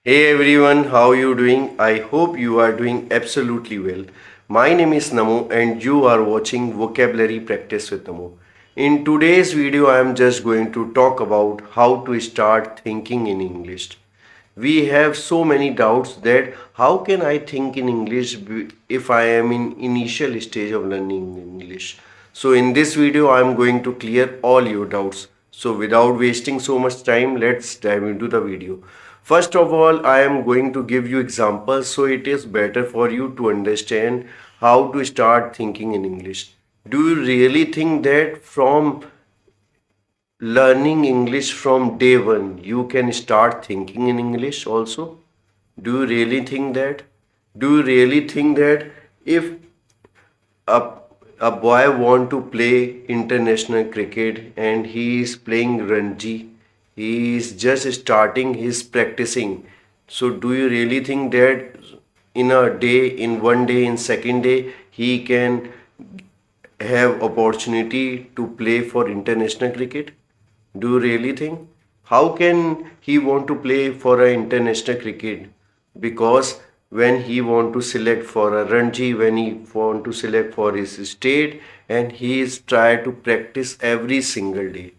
Hey everyone, how you doing? I hope you are doing absolutely well. My name is Namo and you are watching Vocabulary Practice with Namo. In today's video, I am just going to talk about how to start thinking in English. We have so many doubts that how can I think in English if I am in initial stage of learning English. So in this video, I am going to clear all your doubts. So without wasting so much time, let's dive into the video. First of all, I am going to give you examples so it is better for you to understand how to start thinking in English. Do you really think that from learning English from day one, you can start thinking in English also? Do you really think that? Do you really think that if a, a boy want to play international cricket and he is playing Ranji, he is just starting his practicing. So do you really think that in a day, in one day, in second day, he can have opportunity to play for international cricket? Do you really think? How can he want to play for an international cricket? Because when he want to select for a Ranji, when he want to select for his state, and he is try to practice every single day,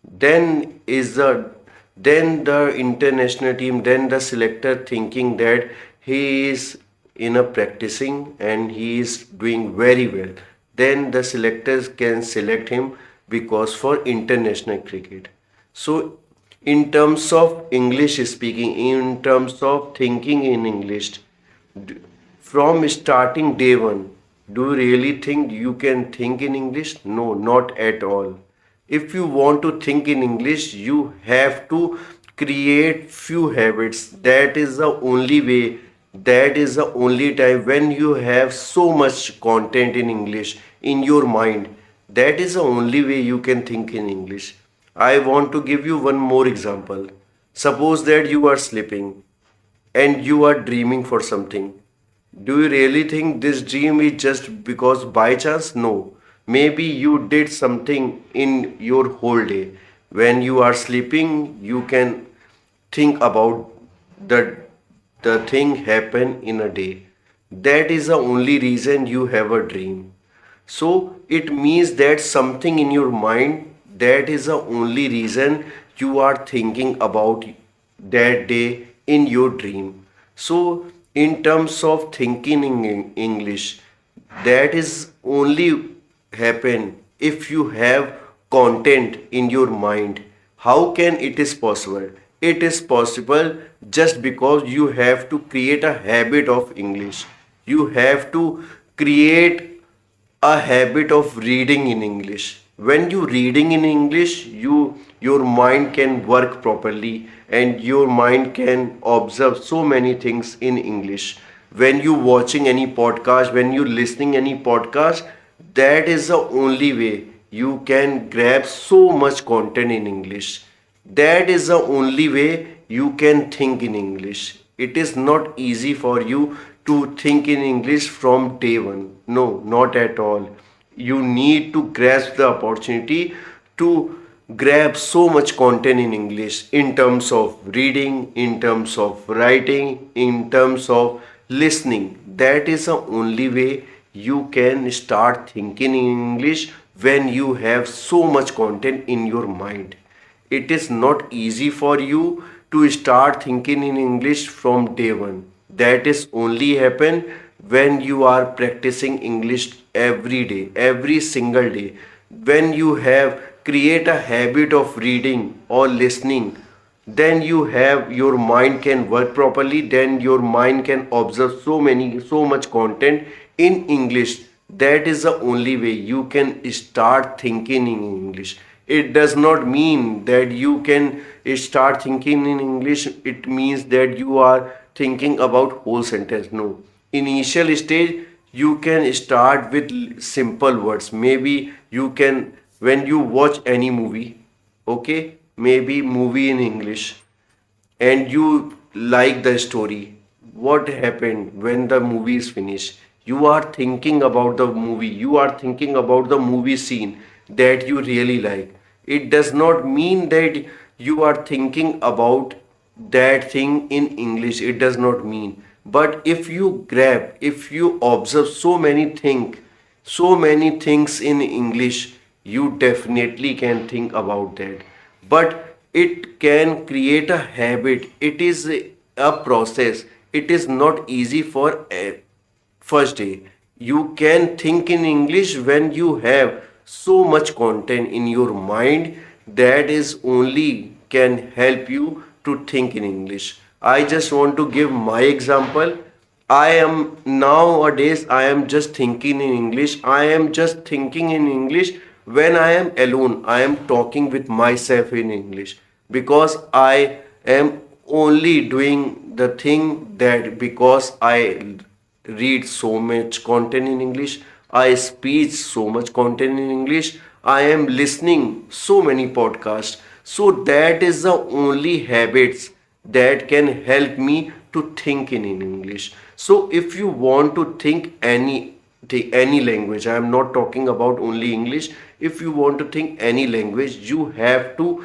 then is the international team, then the selector thinking that he is in a practicing and he is doing very well, then the selectors can select him because for international cricket. So in terms of English speaking, in terms of thinking in English, from starting day one, do you really think you can think in English? No, not at all. If you want to think in English, you have to create few habits. That is the only way, that is the only time when you have so much content in English in your mind. That is the only way you can think in English. I want to give you one more example. Suppose that you are sleeping and you are dreaming for something. Do you really think this dream is just because by chance? No. Maybe you did something in your whole day. When you are sleeping, you can think about the the thing happen in a day. That is the only reason you have a dream. So it means that something in your mind, that is the only reason you are thinking about that day in your dream. So in terms of thinking in English, that is only happen if you have content in your mind. How can it is possible? It is possible just because you have to create a habit of English. You have to create a habit of reading in English. When you reading in English, your mind can work properly and your mind can observe so many things in English. When you watching any podcast, when you listening any podcast, that is the only way you can grab so much content in English. That is the only way you can think in English. It is not easy for you to think in English from day one. No, not at all. You need to grasp the opportunity to grab so much content in English in terms of reading, in terms of writing, in terms of listening. That is the only way you can start thinking in English when you have so much content in your mind. It is not easy for you to start thinking in English from day one. That is only happen when you are practicing English every day, every single day. When you have create a habit of reading or listening, then you have your mind can work properly, then your mind can observe so much content in English. That is the only way you can start thinking in English. It does not mean that you can start thinking in English, it means that you are thinking about whole sentence. No, initial stage you can start with simple words. Maybe you can, when you watch any movie, okay, maybe movie in English, and you like the story, what happened when the movie is finished, you are thinking about the movie, you are thinking about the movie scene that you really like. It does not mean that you are thinking about that thing in English. It does not mean. But if you grab, if you observe so many things in English, you definitely can think about that. But it can create a habit. It is a process. It is not easy for first day. You can think in English when you have so much content in your mind that is only can help you to think in English. I just want to give my example. I am nowadays I am just thinking in English. I am just thinking in English when I am alone. I am talking with myself in English because I am only doing the thing that because I read so much content in English, I speak so much content in English, I am listening so many podcasts. So that is the only habits that can help me to think in English. So if you want to think any language, I am not talking about only English. If you want to think any language, you have to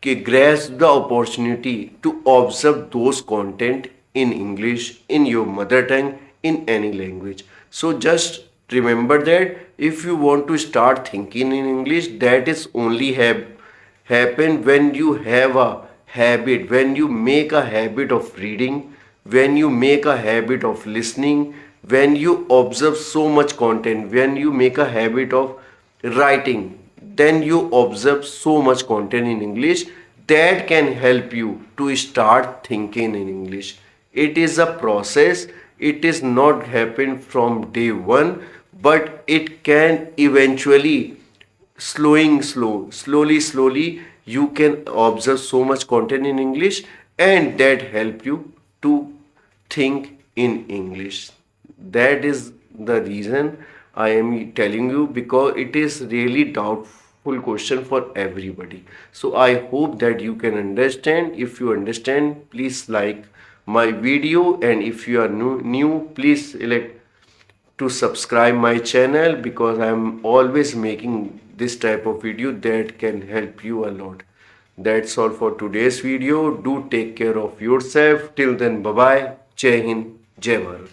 grasp the opportunity to observe those content in English, in your mother tongue, in any language. So just remember that if you want to start thinking in English, that is only happen when you have a habit, when you make a habit of reading, when you make a habit of listening, when you observe so much content, when you make a habit of writing, then you observe so much content in English that can help you to start thinking in English. It is a process. It is not happen from day one, but it can eventually slowly you can observe so much content in English and that help you to think in English. That is the reason I am telling you because it is really doubtful question for everybody. So I hope that you can understand. If you understand, please like my video, and if you are new please select to subscribe my channel because I'm always making this type of video that can help you a lot. That's all for today's video. Do take care of yourself. Till then, bye bye. Jai Hind, Jai Bharat.